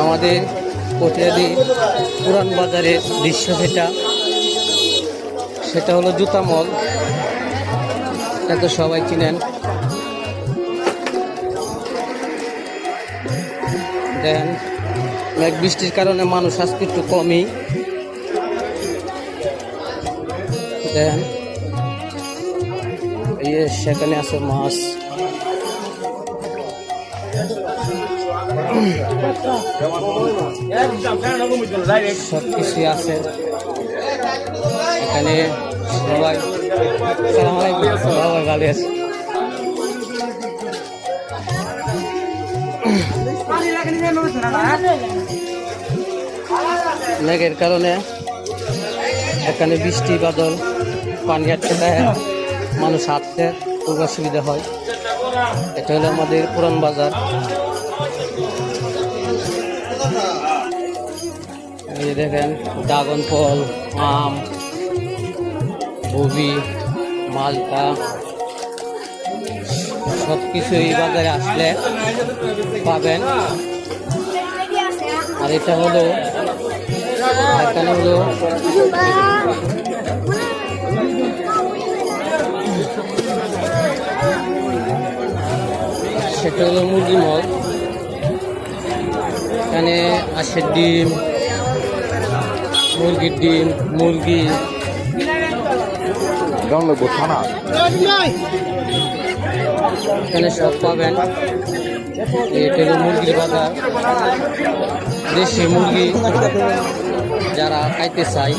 আমাদের কটিয়াদি পুরান বাজারের দৃশ্য সেটা হলো জুতা মল। এটা তো সবাই চিনেন। দেন মেঘ বৃষ্টির কারণে মানুষ আজকে একটু কমই। দেন সেখানে আছে মাছ, সবকিছু আছে এখানে। সবাই সালাম আলাইকুম, সবাই ভালো আছে। মেঘের কারণে এখানে বৃষ্টি বাদল পানি আটকে দেয়, মানুষ হাঁটতে খুব অসুবিধা হয়। এটা হলো আমাদের পুরান বাজার। এই দেখেন ড্রাগন ফল, আম, কবি, মালটা সবকিছু এই বাজারে আসলে পাবেন। আর এটা হলো এখানে হলো সেটা হলো মুরগি মল। এখানে আছে ডিম, মুরগির ডিম, মুরগি এখানে সব পাবেন। এটা হলো মুরগির বাজার। দেশি মুরগি যারা খাইতে চায়